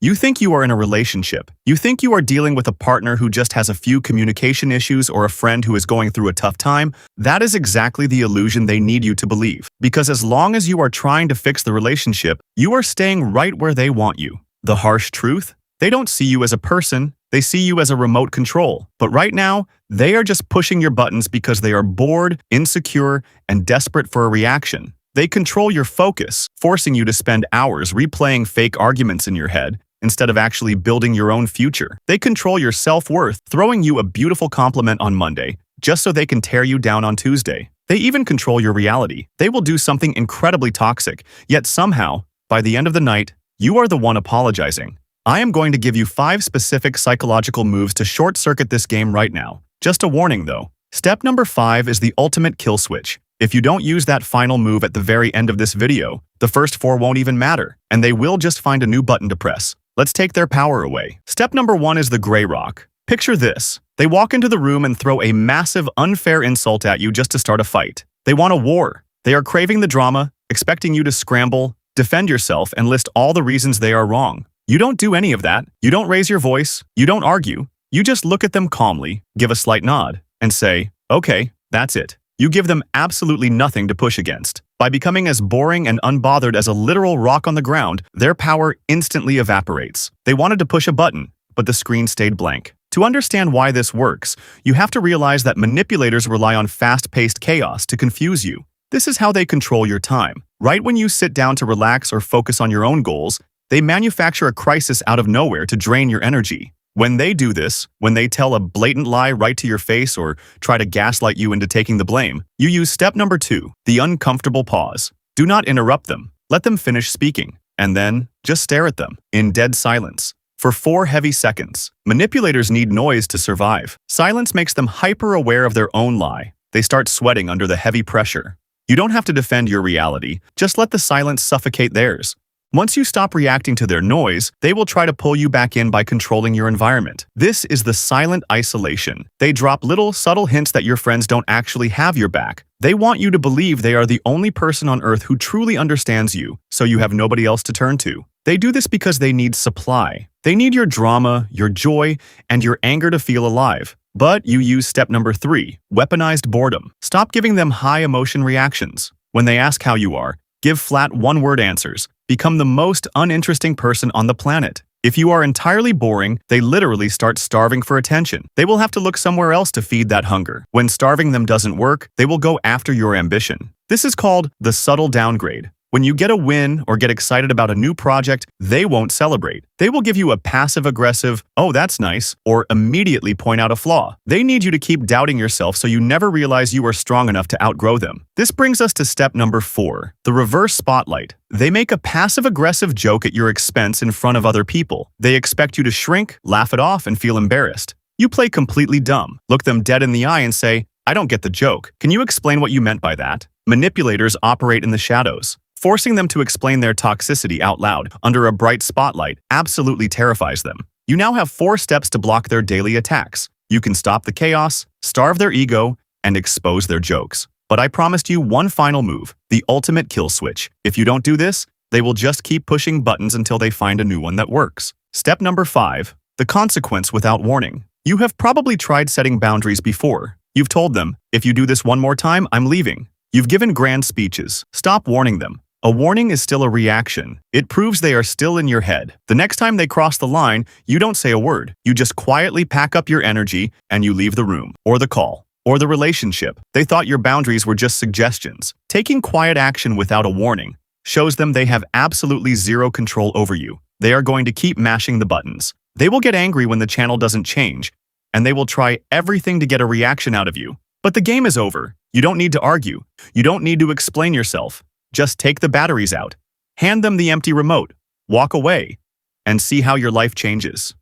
You think you are in a relationship. You think you are dealing with a partner who just has a few communication issues or a friend who is going through a tough time. That is exactly the illusion they need you to believe. Because as long as you are trying to fix the relationship, you are staying right where they want you. The harsh truth? They don't see you as a person. They see you as a remote control. But right now, they are just pushing your buttons because they are bored, insecure, and desperate for a reaction. They control your focus, forcing you to spend hours replaying fake arguments in your head instead of actually building your own future. They control your self-worth, throwing you a beautiful compliment on Monday just so they can tear you down on Tuesday. They even control your reality. They will do something incredibly toxic, yet somehow, by the end of the night, you are the one apologizing. I am going to give you 5 specific psychological moves to short-circuit this game right now. Just a warning though. Step number 5 is the ultimate kill switch. If you don't use that final move at the very end of this video, the first 4 won't even matter, and they will just find a new button to press. Let's take their power away. Step number 1 is the gray rock. Picture this. They walk into the room and throw a massive, unfair insult at you just to start a fight. They want a war. They are craving the drama, expecting you to scramble, defend yourself, and list all the reasons they are wrong. You don't do any of that. You don't raise your voice. You don't argue. You just look at them calmly, give a slight nod, and say, okay, that's it. You give them absolutely nothing to push against. By becoming as boring and unbothered as a literal rock on the ground, their power instantly evaporates. They wanted to push a button, but the screen stayed blank. To understand why this works, you have to realize that manipulators rely on fast-paced chaos to confuse you. This is how they control your time. Right when you sit down to relax or focus on your own goals, they manufacture a crisis out of nowhere to drain your energy. When they do this, when they tell a blatant lie right to your face or try to gaslight you into taking the blame, you use step number 2, the uncomfortable pause. Do not interrupt them. Let them finish speaking, and then just stare at them in dead silence. For 4 heavy seconds. Manipulators need noise to survive. Silence makes them hyper-aware of their own lie. They start sweating under the heavy pressure. You don't have to defend your reality, just let the silence suffocate theirs. Once you stop reacting to their noise, they will try to pull you back in by controlling your environment. This is the silent isolation. They drop little, subtle hints that your friends don't actually have your back. They want you to believe they are the only person on earth who truly understands you, so you have nobody else to turn to. They do this because they need supply. They need your drama, your joy, and your anger to feel alive. But you use step number 3, weaponized boredom. Stop giving them high-emotion reactions. When they ask how you are, give flat one-word answers. Become the most uninteresting person on the planet. If you are entirely boring, they literally start starving for attention. They will have to look somewhere else to feed that hunger. When starving them doesn't work, they will go after your ambition. This is called the subtle downgrade. When you get a win or get excited about a new project, they won't celebrate. They will give you a passive-aggressive, "Oh, that's nice," or immediately point out a flaw. They need you to keep doubting yourself so you never realize you are strong enough to outgrow them. This brings us to step number 4, the reverse spotlight. They make a passive-aggressive joke at your expense in front of other people. They expect you to shrink, laugh it off, and feel embarrassed. You play completely dumb. Look them dead in the eye and say, "I don't get the joke. Can you explain what you meant by that?" Manipulators operate in the shadows. Forcing them to explain their toxicity out loud under a bright spotlight absolutely terrifies them. You now have 4 steps to block their daily attacks. You can stop the chaos, starve their ego, and expose their jokes. But I promised you one final move, the ultimate kill switch. If you don't do this, they will just keep pushing buttons until they find a new one that works. Step number 5, the consequence without warning. You have probably tried setting boundaries before. You've told them, if you do this one more time, I'm leaving. You've given grand speeches. Stop warning them. A warning is still a reaction. It proves they are still in your head. The next time they cross the line, you don't say a word. You just quietly pack up your energy and you leave the room, or the call, or the relationship. They thought your boundaries were just suggestions. Taking quiet action without a warning shows them they have absolutely zero control over you. They are going to keep mashing the buttons. They will get angry when the channel doesn't change, and they will try everything to get a reaction out of you. But the game is over. You don't need to argue. You don't need to explain yourself. Just take the batteries out, hand them the empty remote, walk away, and see how your life changes.